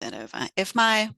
that over. If my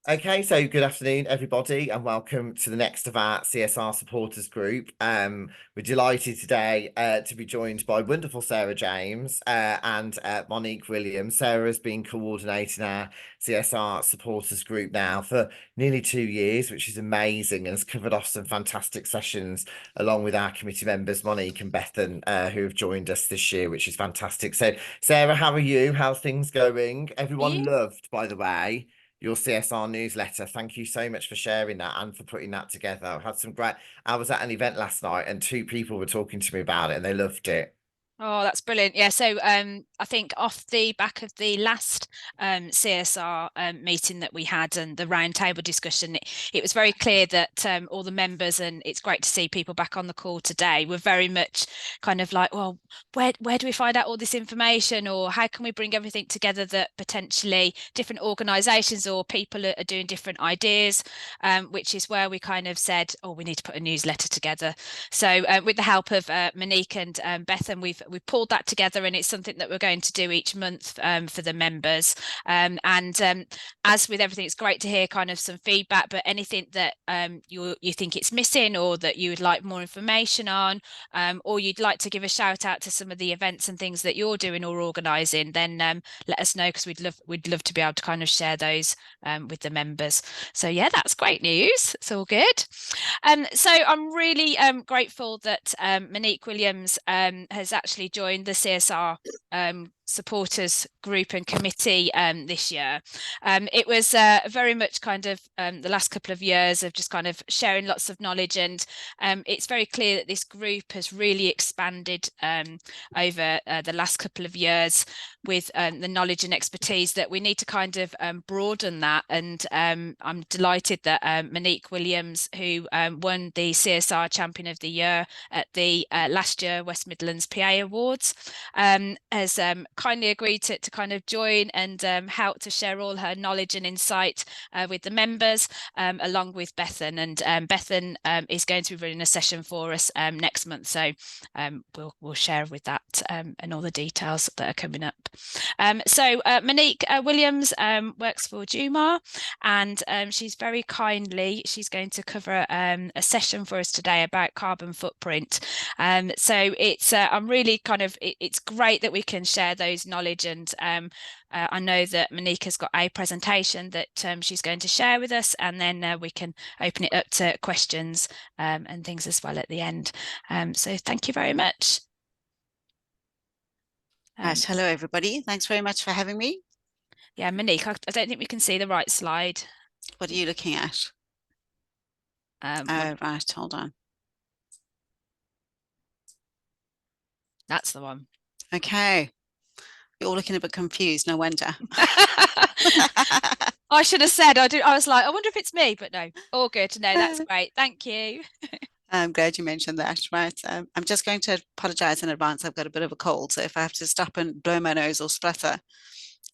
Okay, so good afternoon, everybody, and welcome to the next of our CSR supporters group. We're delighted today to be joined by wonderful Sarah James and Monique Williams. Sarah has been coordinating our CSR supporters group now for nearly 2 years, which is amazing, and has covered off some fantastic sessions along with our committee members, Monique and Bethan, who have joined us this year, which is fantastic. So, Sarah, how are you? How's things going? yeah, Everyone loved, by the way, your CSR newsletter. Thank you so much for sharing that and for putting that together. I had some great. I was at an event last night and two people were talking to me about it and they loved it. Oh, that's brilliant. Yeah, so I think off the back of the last CSR meeting that we had and the roundtable discussion, it was very clear that all the members, and it's great to see people back on the call today, were very much kind of like, well, where do we find out all this information, or how can we bring everything together that potentially different organisations or people are doing different ideas, which is where we kind of said, oh, we need to put a newsletter together. So with the help of Monique and Beth, and we've pulled that together, and it's something that we're going to do each month for the members. And as with everything, it's great to hear kind of some feedback, but anything that you think it's missing or that you would like more information on, or you'd like to give a shout out to some of the events and things that you're doing or organising, then let us know, because we'd love to be able to kind of share those with the members. So yeah, that's great news. It's all good. So I'm really grateful that Monique Williams has actually joined the CSR supporters group and committee this year. It was very much kind of the last couple of years of just kind of sharing lots of knowledge, and it's very clear that this group has really expanded over the last couple of years with the knowledge and expertise that we need to kind of broaden that. And I'm delighted that Monique Williams, who won the CSR Champion of the Year at the last year West Midlands PA Awards, has kindly agreed to kind of join and help to share all her knowledge and insight with the members, along with Bethan. And Bethan is going to be running a session for us next month, so we'll share with that and all the details that are coming up. So Monique Williams works for Jumar, and she's very kindly, she's going to cover a session for us today about carbon footprint. So it's I'm really kind of it's great that we can share those knowledge, and I know that Monique has got a presentation that she's going to share with us, and then we can open it up to questions and things as well at the end. So thank you very much. right, hello everybody. Thanks very much for having me. Yeah, Monique, I don't think we can see the right slide. What are you looking at? Right, hold on. That's the one. Okay. You're all looking a bit confused, no wonder. I should have said, I was like, I wonder if it's me, but no, all good. No, that's great. Thank you. I'm glad you mentioned that. Right. I'm just going to apologize in advance. I've got a bit of a cold, so if I have to stop and blow my nose or splutter,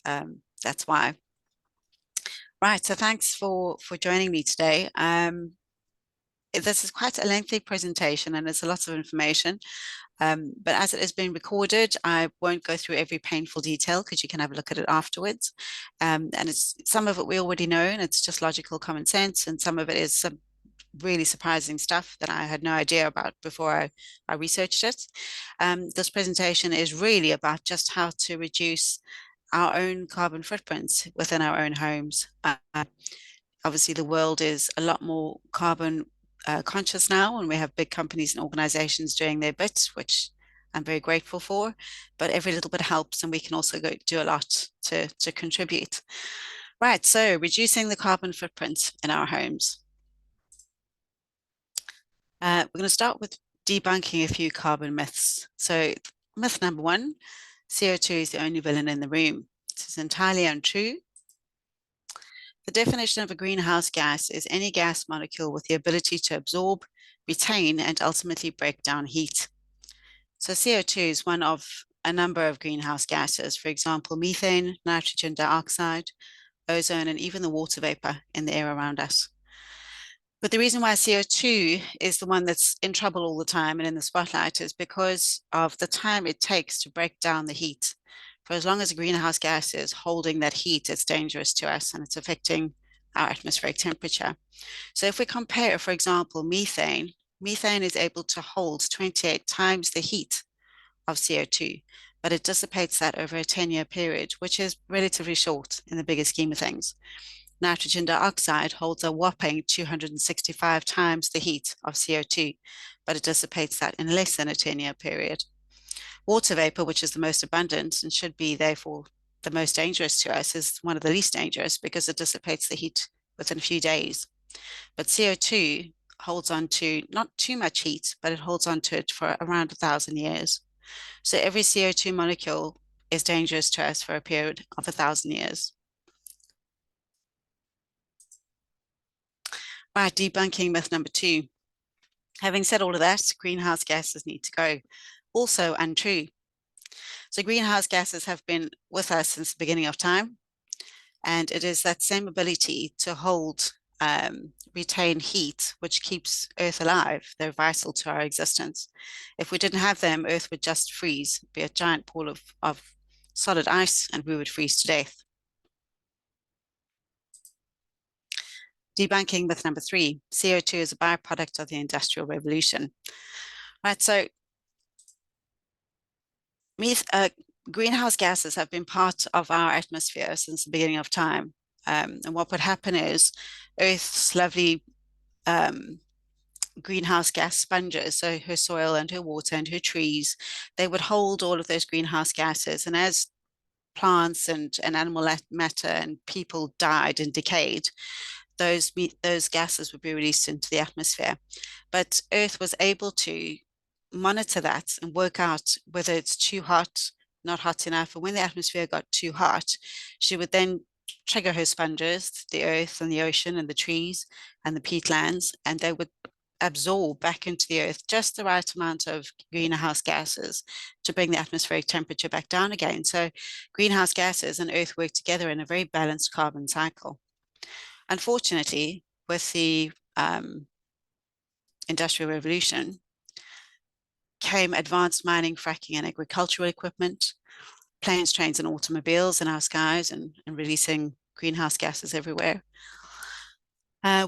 that's why. Right. So thanks for joining me today. This is quite a lengthy presentation and it's a lot of information. But as it has been recorded, I won't go through every painful detail because you can have a look at it afterwards. And it's some of it we already know, and it's just logical common sense, and some of it is some really surprising stuff that I had no idea about before I researched it. This presentation is really about just how to reduce our own carbon footprints within our own homes. Obviously, the world is a lot more carbon conscious now, and we have big companies and organizations doing their bits, which I'm very grateful for, but every little bit helps, and we can also do a lot to contribute. Right, so reducing the carbon footprint in our homes. We're going to start with debunking a few carbon myths. So myth number one, CO2 is the only villain in the room. This is entirely untrue. The definition of a greenhouse gas is any gas molecule with the ability to absorb, retain, and ultimately break down heat. So CO2 is one of a number of greenhouse gases, for example, methane, nitrogen dioxide, ozone, and even the water vapor in the air around us. But the reason why CO2 is the one that's in trouble all the time and in the spotlight is because of the time it takes to break down the heat For as long as a greenhouse gas is holding that heat, it's dangerous to us and it's affecting our atmospheric temperature. So if we compare, for example, methane is able to hold 28 times the heat of CO2, but it dissipates that over a 10-year period, which is relatively short in the bigger scheme of things. Nitrogen dioxide holds a whopping 265 times the heat of CO2, but it dissipates that in less than a 10-year period. Water vapor, which is the most abundant and should be therefore the most dangerous to us, is one of the least dangerous because it dissipates the heat within a few days. But CO2 holds on to not too much heat, but it holds on to it for around 1,000 years. So every CO2 molecule is dangerous to us for a period of 1,000 years. Right, debunking myth number 2. Having said all of that, greenhouse gases need to go. Also untrue. So greenhouse gases have been with us since the beginning of time, and it is that same ability to hold, retain heat, which keeps Earth alive. They're vital to our existence. If we didn't have them, Earth would just freeze, be a giant pool of solid ice, and we would freeze to death. Debunking myth number 3, CO2 is a byproduct of the Industrial Revolution. Right, so greenhouse gases have been part of our atmosphere since the beginning of time. And what would happen is Earth's lovely greenhouse gas sponges, so her soil and her water and her trees, they would hold all of those greenhouse gases. And as plants and animal matter and people died and decayed, those gases would be released into the atmosphere. But Earth was able to monitor that and work out whether it's too hot, not hot enough. And when the atmosphere got too hot, she would then trigger her sponges, the earth and the ocean and the trees and the peatlands, and they would absorb back into the earth just the right amount of greenhouse gases to bring the atmospheric temperature back down again. So greenhouse gases and earth work together in a very balanced carbon cycle. Unfortunately, with the Industrial Revolution came advanced mining, fracking, and agricultural equipment, planes, trains, and automobiles in our skies and releasing greenhouse gases everywhere.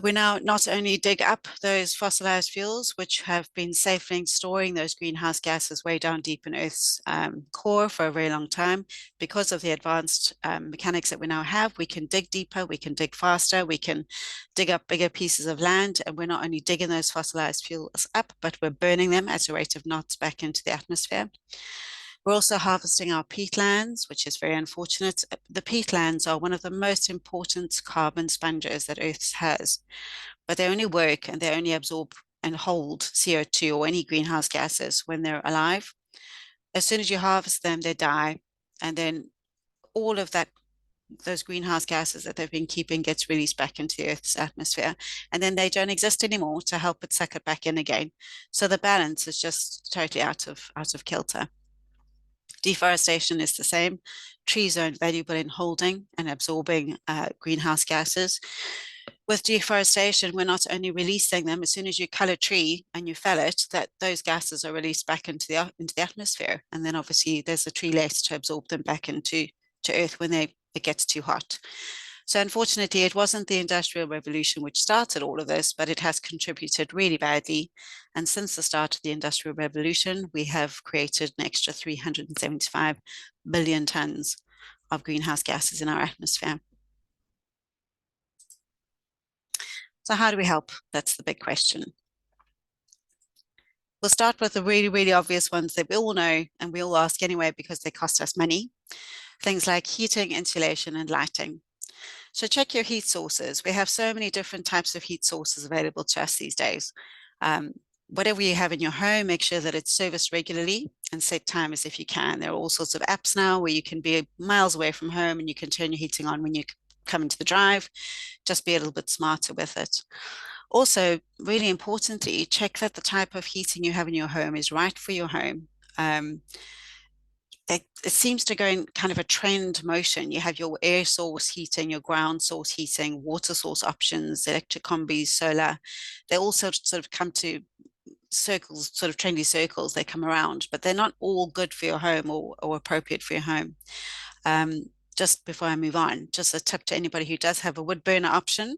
We now not only dig up those fossilized fuels, which have been safely storing those greenhouse gases way down deep in Earth's core for a very long time. Because of the advanced mechanics that we now have, we can dig deeper, we can dig faster, we can dig up bigger pieces of land, and we're not only digging those fossilized fuels up, but we're burning them at a rate of knots back into the atmosphere. We're also harvesting our peatlands, which is very unfortunate. The peatlands are one of the most important carbon sponges that Earth has, but they only work and they only absorb and hold CO2 or any greenhouse gases when they're alive. As soon as you harvest them, they die. And then all of that, those greenhouse gases that they've been keeping gets released back into the Earth's atmosphere. And then they don't exist anymore to help it suck it back in again. So the balance is just totally out of kilter. Deforestation is the same. Trees are invaluable in holding and absorbing greenhouse gases. With deforestation, we're not only releasing them as soon as you cull a tree and you fell it, that those gases are released back into the atmosphere. And then obviously there's a tree left to absorb them back into Earth when it gets too hot. So unfortunately, it wasn't the Industrial Revolution which started all of this, but it has contributed really badly. And since the start of the Industrial Revolution, we have created an extra 375 billion tons of greenhouse gases in our atmosphere. So how do we help? That's the big question. We'll start with the really, really obvious ones that we all know and we all ask anyway because they cost us money. Things like heating, insulation, and lighting. So check your heat sources. We have so many different types of heat sources available to us these days. Whatever you have in your home, make sure that it's serviced regularly and set timers if you can. There are all sorts of apps now where you can be miles away from home and you can turn your heating on when you come into the drive. Just be a little bit smarter with it. Also, really importantly, check that the type of heating you have in your home is right for your home. It seems to go in kind of a trend motion. You have your air source heating, your ground source heating, water source options, electric combis, solar. They all sort of come to circles, sort of trendy circles, they come around, but they're not all good for your home or appropriate for your home. Just before I move on, just a tip to anybody who does have a wood burner option.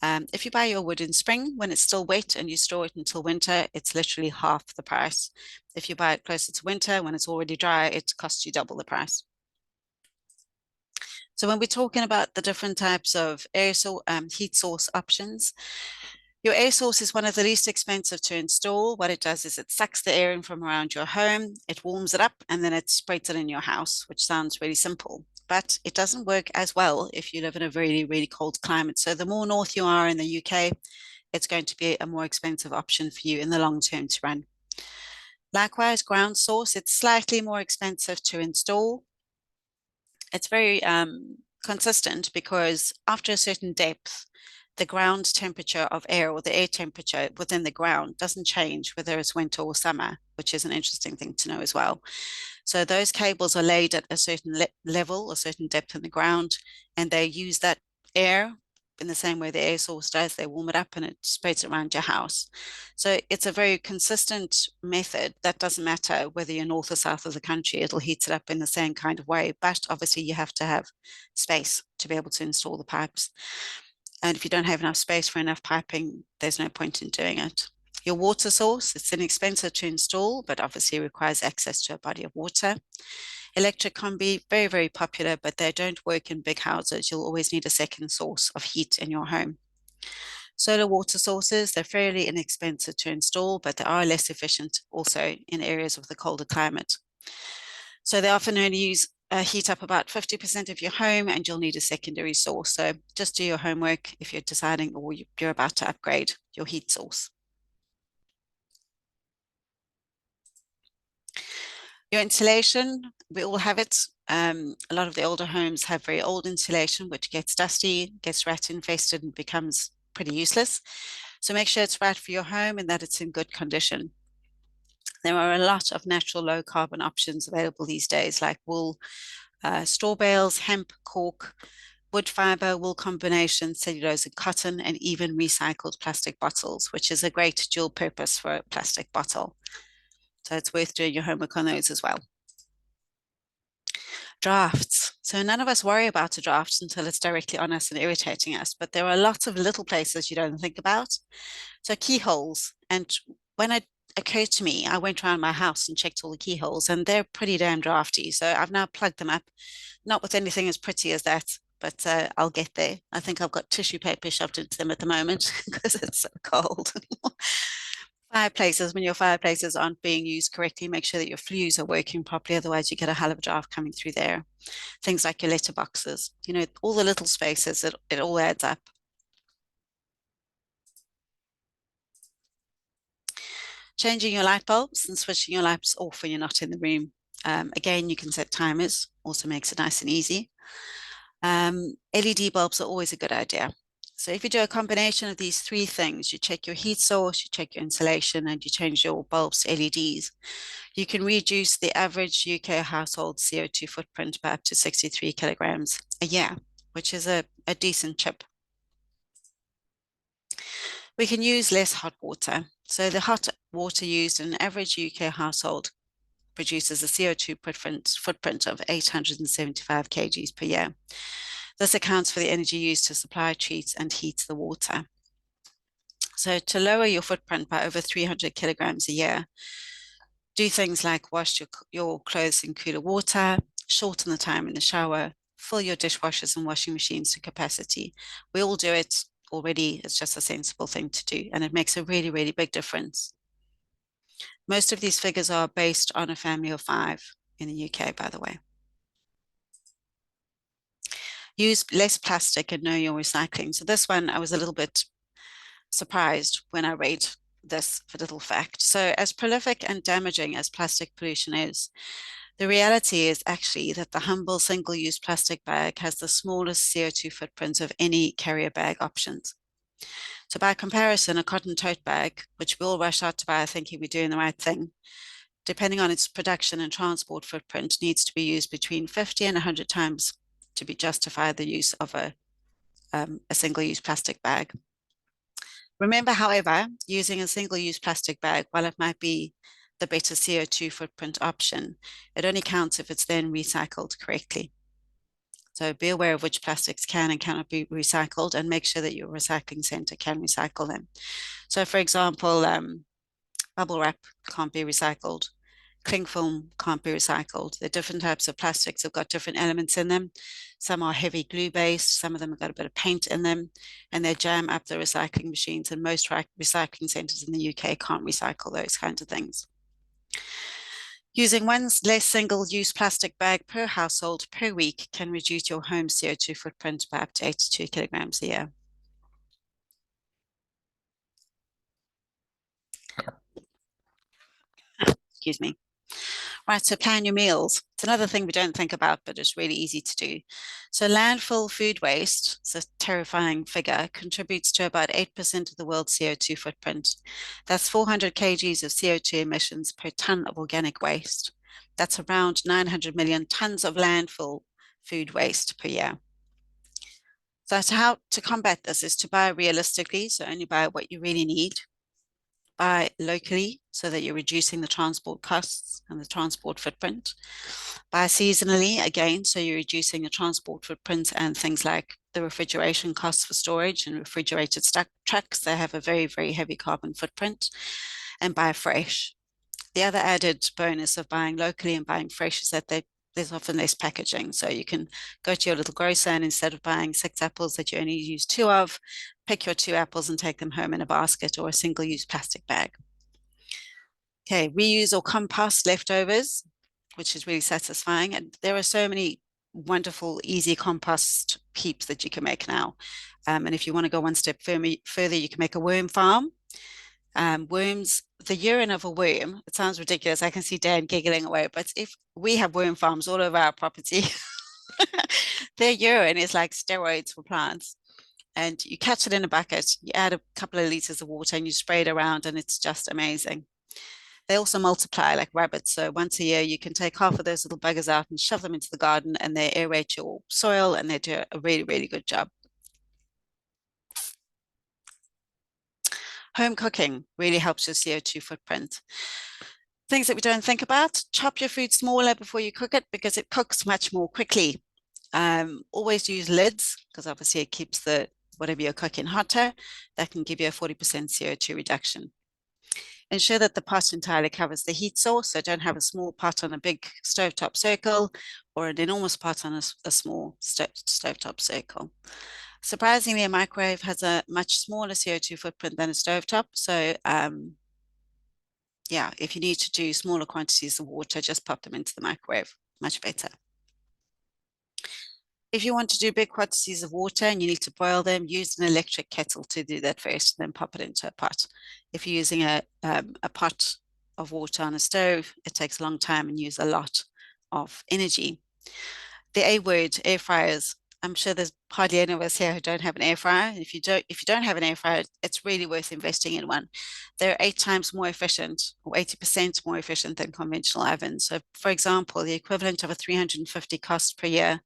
If you buy your wood in spring when it's still wet and you store it until winter, it's literally half the price. If you buy it closer to winter when it's already dry, it costs you double the price. So when we're talking about the different types of heat source options, your air source is one of the least expensive to install. What it does is it sucks the air in from around your home, it warms it up, and then it spreads it in your house, which sounds really simple. But it doesn't work as well if you live in a really, really cold climate. So the more north you are in the UK, it's going to be a more expensive option for you in the long term to run. Likewise, ground source, it's slightly more expensive to install. It's very consistent because after a certain depth, the ground temperature of air or the air temperature within the ground doesn't change whether it's winter or summer, which is an interesting thing to know as well. So those cables are laid at a certain level, a certain depth in the ground, and they use that air in the same way the air source does. They warm it up and it spreads around your house. So it's a very consistent method. That doesn't matter whether you're north or south of the country, it'll heat it up in the same kind of way. But obviously you have to have space to be able to install the pipes. And if you don't have enough space for enough piping, there's no point in doing it. Your water source, it's inexpensive to install, but obviously requires access to a body of water. Electric can be very, very popular, but they don't work in big houses. You'll always need a second source of heat in your home. Solar water sources, they're fairly inexpensive to install, but they are less efficient also in areas with the colder climate. So they often only heat up about 50% of your home, and you'll need a secondary source. So just do your homework if you're deciding or you're about to upgrade your heat source. Your insulation, we all have it. A lot of the older homes have very old insulation, which gets dusty, gets rat infested, and becomes pretty useless. So make sure it's right for your home and that it's in good condition. There are a lot of natural low carbon options available these days, like wool, straw bales, hemp, cork, wood fiber, wool combination, cellulose and cotton, and even recycled plastic bottles, which is a great dual purpose for a plastic bottle. So it's worth doing your homework on those as well. Drafts. So none of us worry about a draft until it's directly on us and irritating us, but there are lots of little places you don't think about. So keyholes. And when it occurred to me, I went around my house and checked all the keyholes, and they're pretty damn drafty. So I've now plugged them up, not with anything as pretty as that, but I'll get there. I think I've got tissue paper shoved into them at the moment because it's so cold. Fireplaces, when your fireplaces aren't being used correctly, make sure that your flues are working properly, otherwise you get a hell of a draft coming through there. Things like your letterboxes, you know, all the little spaces, it all adds up. Changing your light bulbs and switching your lights off when you're not in the room. Again, you can set timers, also makes it nice and easy. LED bulbs are always a good idea. So if you do a combination of these three things, you check your heat source, you check your insulation, and you change your bulbs to LEDs, you can reduce the average UK household CO2 footprint by up to 63 kilograms a year, which is a decent chip. We can use less hot water. So the hot water used in an average UK household produces a CO2 footprint of 875 kgs per year. This accounts for the energy used to supply, treat, and heat the water. So to lower your footprint by over 300 kilograms a year, do things like wash your clothes in cooler water, shorten the time in the shower, fill your dishwashers and washing machines to capacity. We all do it already. It's just a sensible thing to do, and it makes a really, really big difference. Most of these figures are based on a family of 5 in the UK, by the way. Use less plastic and know your recycling. So this one, I was a little bit surprised when I read this little fact. So as prolific and damaging as plastic pollution is, the reality is actually that the humble single-use plastic bag has the smallest CO2 footprint of any carrier bag options. So by comparison, a cotton tote bag, which we all rush out to buy thinking we're doing the right thing, depending on its production and transport footprint, needs to be used between 50 and 100 times to be justify the use of a single-use plastic bag. Remember, however, using a single-use plastic bag, while it might be the better CO2 footprint option, it only counts if it's then recycled correctly. So be aware of which plastics can and cannot be recycled, and make sure that your recycling center can recycle them. So for example, bubble wrap can't be recycled. Cling film can't be recycled. They're different types of plastics have got different elements in them. Some are heavy glue based, some of them have got a bit of paint in them, and they jam up the recycling machines, and most recycling centers in the UK can't recycle those kinds of things. Using one less single-use plastic bag per household per week can reduce your home CO2 footprint by up to 82 kilograms a year. Excuse me. Right, so plan your meals. It's another thing we don't think about, but it's really easy to do. So landfill food waste, it's a terrifying figure, contributes to about 8% of the world's CO2 footprint. That's 400 kgs of CO2 emissions per ton of organic waste. That's around 900 million tons of landfill food waste per year. So how to combat this is to buy realistically, so only buy what you really need. Buy locally so that you're reducing the transport costs and the transport footprint. Buy seasonally, again, so you're reducing the transport footprint and things like the refrigeration costs for storage and refrigerated trucks. They have a very, very heavy carbon footprint. And buy fresh. The other added bonus of buying locally and buying fresh is that there's often less packaging. So you can go to your little grocer, and instead of buying 6 apples that you only use 2 of, pick your 2 apples and take them home in a basket or a single-use plastic bag. Okay, reuse or compost leftovers, which is really satisfying. And there are so many wonderful, easy compost heaps that you can make now. And if you want to go one step further, you can make a worm farm. Worms, the urine of a worm, it sounds ridiculous. I can see Dan giggling away, but if we have worm farms all over our property, their urine is like steroids for plants. And you catch it in a bucket, you add a couple of liters of water and you spray it around, and it's just amazing. They also multiply like rabbits. So once a year, you can take half of those little buggers out and shove them into the garden, and they aerate your soil, and they do a really, really good job. Home cooking really helps your CO2 footprint. Things that we don't think about: chop your food smaller before you cook it because it cooks much more quickly. Always use lids because obviously it keeps whatever you're cooking hotter. That can give you a 40% CO2 reduction. Ensure that the pot entirely covers the heat source, so don't have a small pot on a big stovetop circle or an enormous pot on a small stovetop circle. Surprisingly, a microwave has a much smaller CO2 footprint than a stovetop. So yeah, if you need to do smaller quantities of water, just pop them into the microwave, much better. If you want to do big quantities of water and you need to boil them, use an electric kettle to do that first, and then pop it into a pot. If you're using a pot of water on a stove, it takes a long time and use a lot of energy. The A word, air fryers. I'm sure there's hardly any of us here who don't have an air fryer. If you don't have an air fryer, it's really worth investing in one. They're 8 times more efficient, or 80% more efficient than conventional ovens. So for example, the equivalent of a 350 cost per year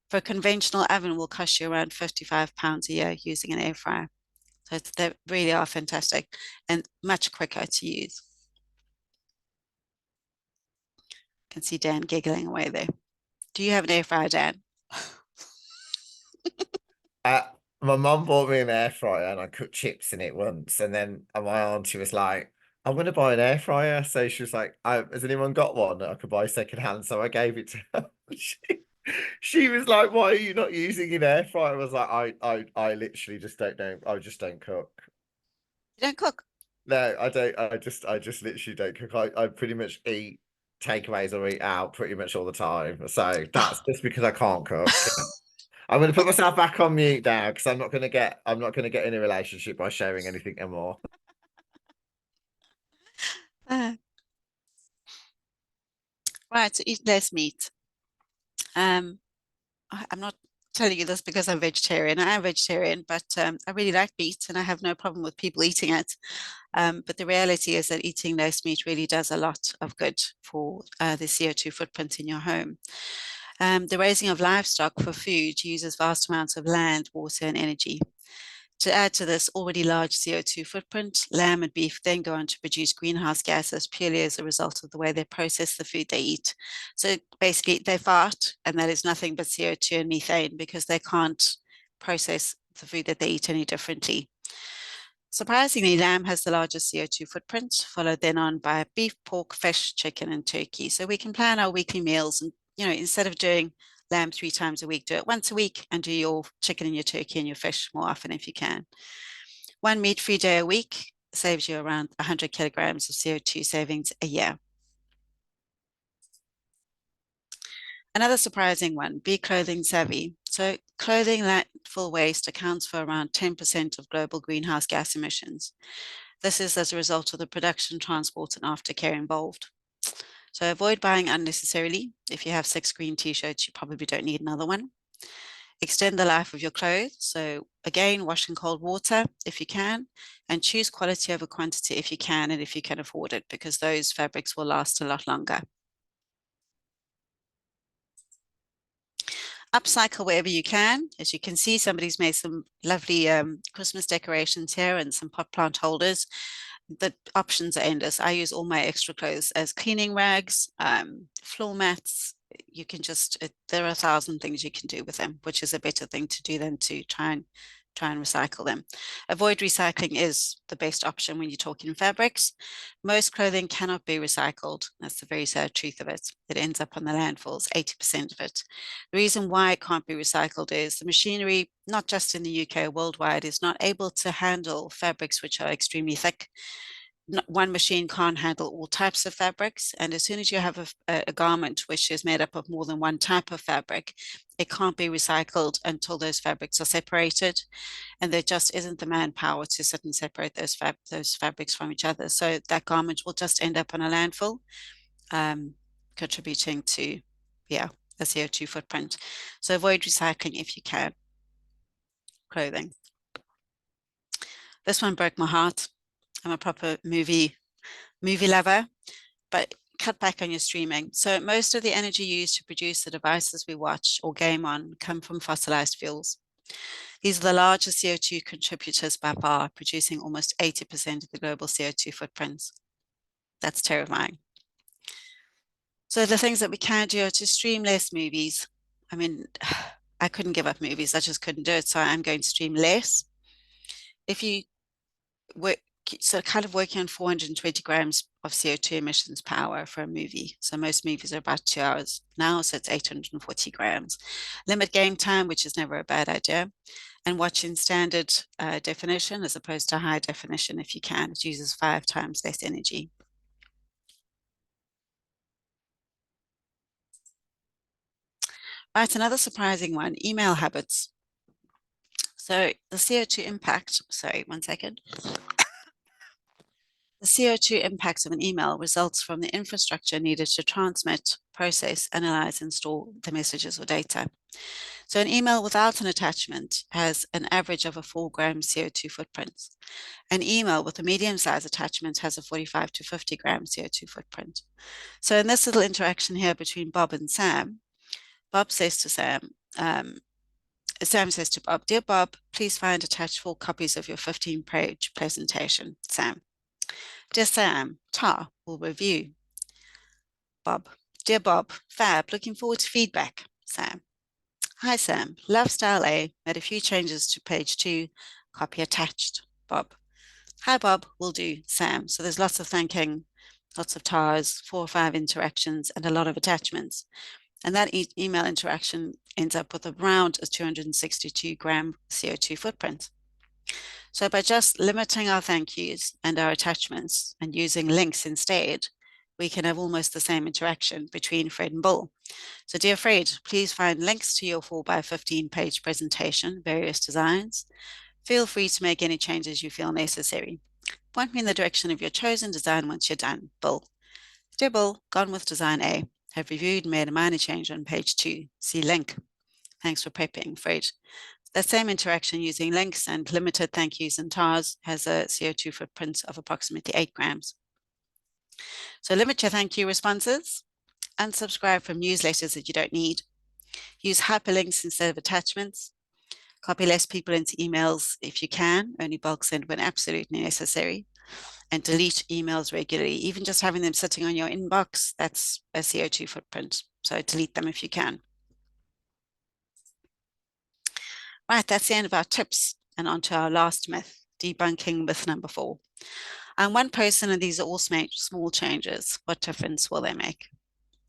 for a conventional oven will cost you around £55 a year using an air fryer. So they really are fantastic and much quicker to use. I can see Dan giggling away there. Do you have an air fryer, Dan? My mum bought me an air fryer and I cooked chips in it once, and then my auntie was like, I'm going to buy an air fryer. So she was like, has anyone got one that I could buy second hand? So I gave it to her. She was like, why are you not using an air fryer? I was like, I literally just don't know. I just don't cook. You don't cook? No, I don't. I just literally don't cook. I pretty much eat takeaways or eat out pretty much all the time. So that's just because I can't cook. I'm going to put myself back on mute now because I'm not going to get in a relationship by sharing anything anymore. Right, so eat less meat. I'm not telling you this because I'm vegetarian. I am vegetarian, but I really like meat and I have no problem with people eating it. But the reality is that eating less meat really does a lot of good for the CO2 footprint in your home. The raising of livestock for food uses vast amounts of land, water, and energy. To add to this already large CO2 footprint, lamb and beef then go on to produce greenhouse gases purely as a result of the way they process the food they eat. So basically they fart, and that is nothing but CO2 and methane because they can't process the food that they eat any differently. Surprisingly, lamb has the largest CO2 footprint, followed then on by beef, pork, fish, chicken, and turkey. So we can plan our weekly meals and, instead of doing lamb 3 times a week, do it once a week and do your chicken and your turkey and your fish more often if you can. 1 meat-free day a week saves you around 100 kilograms of CO2 savings a year. Another surprising one, be clothing savvy. So clothing landfill waste accounts for around 10% of global greenhouse gas emissions. This is as a result of the production, transport, and aftercare involved. So avoid buying unnecessarily. If you have 6 green t-shirts, you probably don't need another one. Extend the life of your clothes. So again, wash in cold water if you can, and choose quality over quantity if you can and if you can afford it, because those fabrics will last a lot longer. Upcycle wherever you can. As you can see, somebody's made some lovely Christmas decorations here and some pot plant holders. The options are endless. I use all my extra clothes as cleaning rags, floor mats. You can there are 1,000 things you can do with them, which is a better thing to do than to try and recycle them. Avoid recycling is the best option when you're talking fabrics. Most clothing cannot be recycled. That's the very sad truth of it. It ends up on the landfills, 80% of it. The reason why it can't be recycled is the machinery, not just in the UK, worldwide, is not able to handle fabrics which are extremely thick. One machine can't handle all types of fabrics, and as soon as you have a garment which is made up of more than one type of fabric, it can't be recycled until those fabrics are separated, and there just isn't the manpower to sit and separate those fabrics from each other. So that garment will just end up on a landfill, contributing to a CO2 footprint. So avoid recycling if you can. Clothing. This one broke my heart. I'm a proper movie lover, but cut back on your streaming. So most of the energy used to produce the devices we watch or game on come from fossilized fuels. These are the largest CO2 contributors by far, producing almost 80% of the global CO2 footprints. That's terrifying. So the things that we can do are to stream less movies. I mean, I couldn't give up movies. I just couldn't do it. So I'm going to stream less. If you kind of working on 420 grams of CO2 emissions per hour for a movie. So most movies are about 2 hours now, so it's 840 grams. Limit game time, which is never a bad idea. And watch in standard definition as opposed to high definition if you can. It uses 5 times less energy. Right, another surprising one, email habits. So the CO2 impact, sorry, one second. The CO2 impact of an email results from the infrastructure needed to transmit, process, analyze, and store the messages or data. So an email without an attachment has an average of a 4 gram CO2 footprint. An email with a medium-sized attachment has a 45 to 50 gram CO2 footprint. So in this little interaction here between Bob and Sam, Bob says to Sam, Sam says to Bob, "Dear Bob, please find attached 4 copies of your 15-page presentation." Sam, "Dear Sam, Tar will review." Bob, "Dear Bob, fab, looking forward to feedback." Sam, "Hi Sam, love style A, made a few changes to page 2, copy attached." Bob, "Hi Bob, will do." Sam, so there's lots of thanking, lots of tars, 4 or 5 interactions, and a lot of attachments. And that email interaction ends up with around a 262 gram CO2 footprint. So by just limiting our thank yous and our attachments and using links instead, we can have almost the same interaction between Fred and Bill. So dear Fred, please find links to your 4x15 page presentation, various designs. Feel free to make any changes you feel necessary. Point me in the direction of your chosen design once you're done. Bill, dear Bill, gone with design A. Have reviewed and made a minor change on page 2. See link. Thanks for prepping, Fred. That same interaction using links and limited thank yous and tars has a CO2 footprint of approximately 8 grams. So limit your thank you responses. Unsubscribe from newsletters that you don't need. Use hyperlinks instead of attachments. Copy less people into emails if you can, only bulk send when absolutely necessary, and delete emails regularly. Even just having them sitting on your inbox, that's a CO2 footprint. So delete them if you can. Right, that's the end of our tips, and on to our last myth, debunking myth number 4. And one person, and these are all small changes, what difference will they make?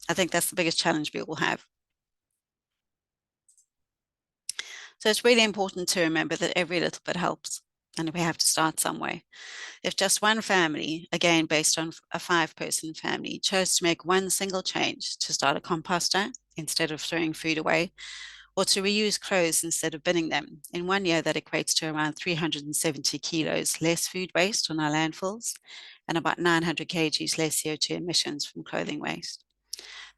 I think that's the biggest challenge we all have. So it's really important to remember that every little bit helps, and we have to start somewhere. If just one family, again based on a 5-person family, chose to make one single change to start a composter instead of throwing food away, or to reuse clothes instead of binning them, in 1 year that equates to around 370 kilos less food waste on our landfills and about 900 kgs less CO2 emissions from clothing waste.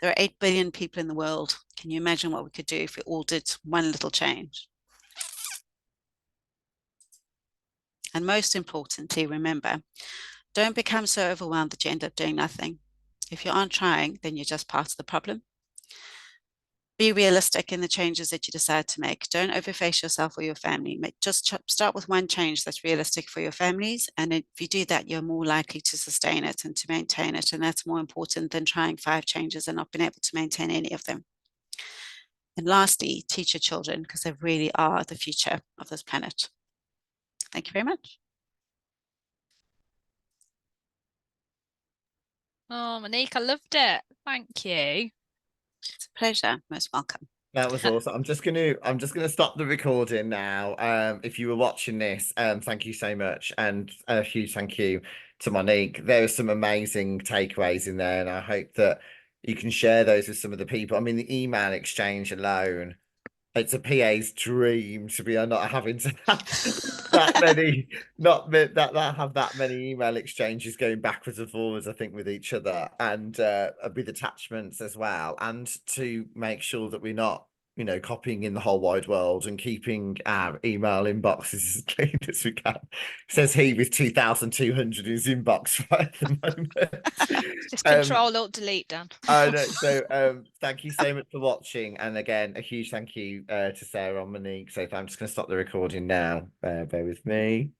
There are 8 billion people in the world. Can you imagine what we could do if we all did one little change? And most importantly, remember, don't become so overwhelmed that you end up doing nothing. If you aren't trying, then you're just part of the problem. Be realistic in the changes that you decide to make. Don't overface yourself or your family. Just start with one change that's realistic for your families. And if you do that, you're more likely to sustain it and to maintain it. And that's more important than trying 5 changes and not being able to maintain any of them. And lastly, teach your children, because they really are the future of this planet. Thank you very much. Oh, Monique, I loved it. Thank you. It's a pleasure. Most welcome. That was awesome. I'm just gonna stop the recording now. If you were watching this, thank you so much, and a huge thank you to Monique. There are some amazing takeaways in there, and I hope that you can share those with some of the people. I mean, the email exchange alone, it's a PA's dream to be not having to have that many, have that many email exchanges going backwards and forwards, I think, with each other, and with attachments as well, and to make sure that we're not, copying in the whole wide world and keeping our email inboxes as clean as we can. Says he with 2,200 in his inbox right at the moment. Just Control-Alt-Delete, Dan. I know. So thank you so much for watching, and again a huge thank you to Sarah and Monique. So I'm just going to stop the recording now. Bear with me.